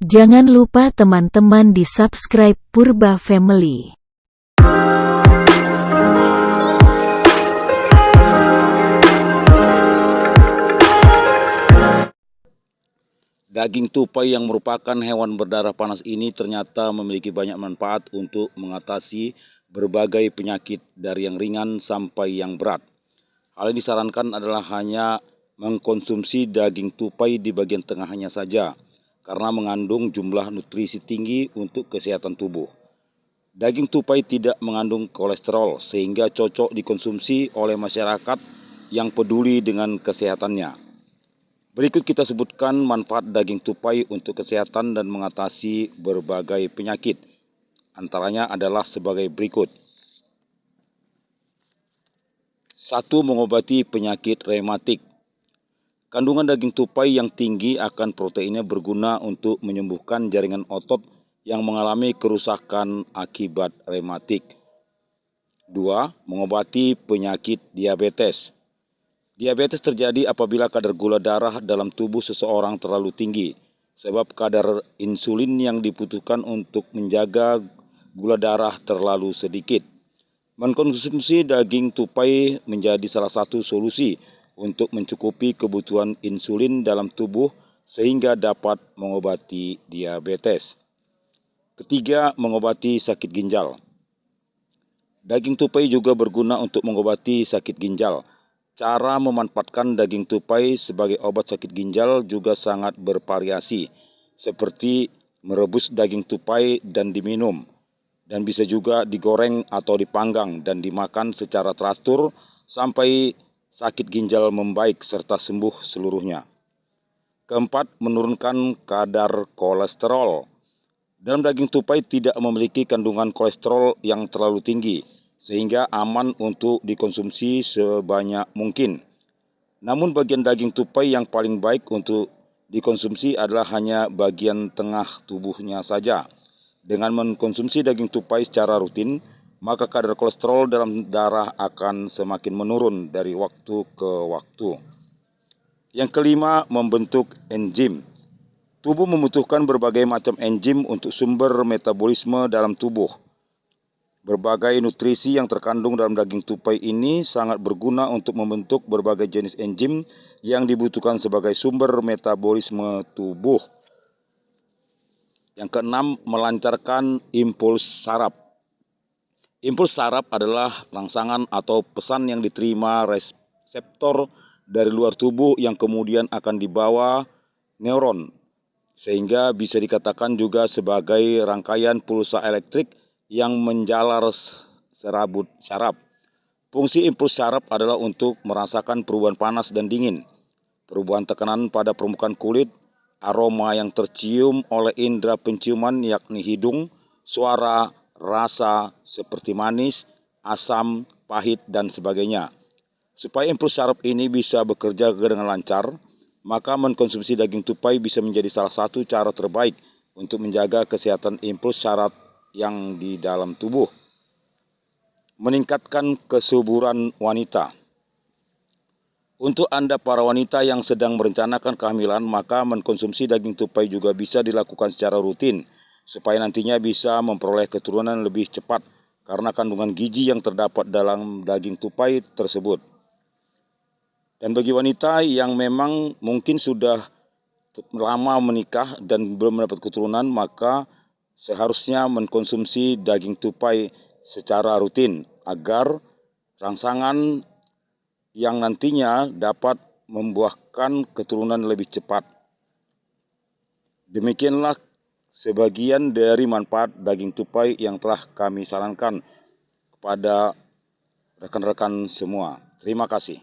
Jangan lupa teman-teman di-subscribe Purba Family. Daging tupai yang merupakan hewan berdarah panas ini ternyata memiliki banyak manfaat untuk mengatasi berbagai penyakit dari yang ringan sampai yang berat. Hal yang disarankan adalah hanya mengkonsumsi daging tupai di bagian tengahnya saja, karena mengandung jumlah nutrisi tinggi untuk kesehatan tubuh. Daging tupai tidak mengandung kolesterol sehingga cocok dikonsumsi oleh masyarakat yang peduli dengan kesehatannya. Berikut kita sebutkan manfaat daging tupai untuk kesehatan dan mengatasi berbagai penyakit. Antaranya adalah sebagai berikut. 1. Mengobati penyakit rematik. Kandungan daging tupai yang tinggi akan proteinnya berguna untuk menyembuhkan jaringan otot yang mengalami kerusakan akibat rematik. 2. Mengobati penyakit diabetes. Diabetes terjadi apabila kadar gula darah dalam tubuh seseorang terlalu tinggi, sebab kadar insulin yang dibutuhkan untuk menjaga gula darah terlalu sedikit. Mengkonsumsi daging tupai menjadi salah satu solusi untuk mencukupi kebutuhan insulin dalam tubuh sehingga dapat mengobati diabetes. 3. Mengobati sakit ginjal. Daging tupai juga berguna untuk mengobati sakit ginjal. Cara memanfaatkan daging tupai sebagai obat sakit ginjal juga sangat bervariasi, seperti merebus daging tupai dan diminum, dan bisa juga digoreng atau dipanggang dan dimakan secara teratur sampai sakit ginjal membaik serta sembuh seluruhnya. 4. Menurunkan kadar kolesterol. Dalam daging tupai tidak memiliki kandungan kolesterol yang terlalu tinggi, sehingga aman untuk dikonsumsi sebanyak mungkin. Namun bagian daging tupai yang paling baik untuk dikonsumsi adalah hanya bagian tengah tubuhnya saja. Dengan mengkonsumsi daging tupai secara rutin, maka kadar kolesterol dalam darah akan semakin menurun dari waktu ke waktu. Yang kelima, membentuk enzim. Tubuh membutuhkan berbagai macam enzim untuk sumber metabolisme dalam tubuh. Berbagai nutrisi yang terkandung dalam daging tupai ini sangat berguna untuk membentuk berbagai jenis enzim yang dibutuhkan sebagai sumber metabolisme tubuh. Yang keenam, melancarkan impuls saraf. Impuls saraf adalah rangsangan atau pesan yang diterima reseptor dari luar tubuh yang kemudian akan dibawa neuron, sehingga bisa dikatakan juga sebagai rangkaian pulsa elektrik yang menjalar serabut saraf. Fungsi impuls saraf adalah untuk merasakan perubahan panas dan dingin, perubahan tekanan pada permukaan kulit, aroma yang tercium oleh indera penciuman yakni hidung, suara, rasa seperti manis, asam, pahit, dan sebagainya. Supaya impuls saraf ini bisa bekerja dengan lancar, maka mengkonsumsi daging tupai bisa menjadi salah satu cara terbaik untuk menjaga kesehatan impuls saraf yang di dalam tubuh. Meningkatkan kesuburan wanita. Untuk Anda para wanita yang sedang merencanakan kehamilan, maka mengkonsumsi daging tupai juga bisa dilakukan secara rutin, supaya nantinya bisa memperoleh keturunan lebih cepat karena kandungan gizi yang terdapat dalam daging tupai tersebut. Dan bagi wanita yang memang mungkin sudah lama menikah dan belum mendapat keturunan, maka seharusnya mengkonsumsi daging tupai secara rutin agar rangsangan yang nantinya dapat membuahkan keturunan lebih cepat. Demikianlah sebagian dari manfaat daging tupai yang telah kami sarankan kepada rekan-rekan semua. Terima kasih.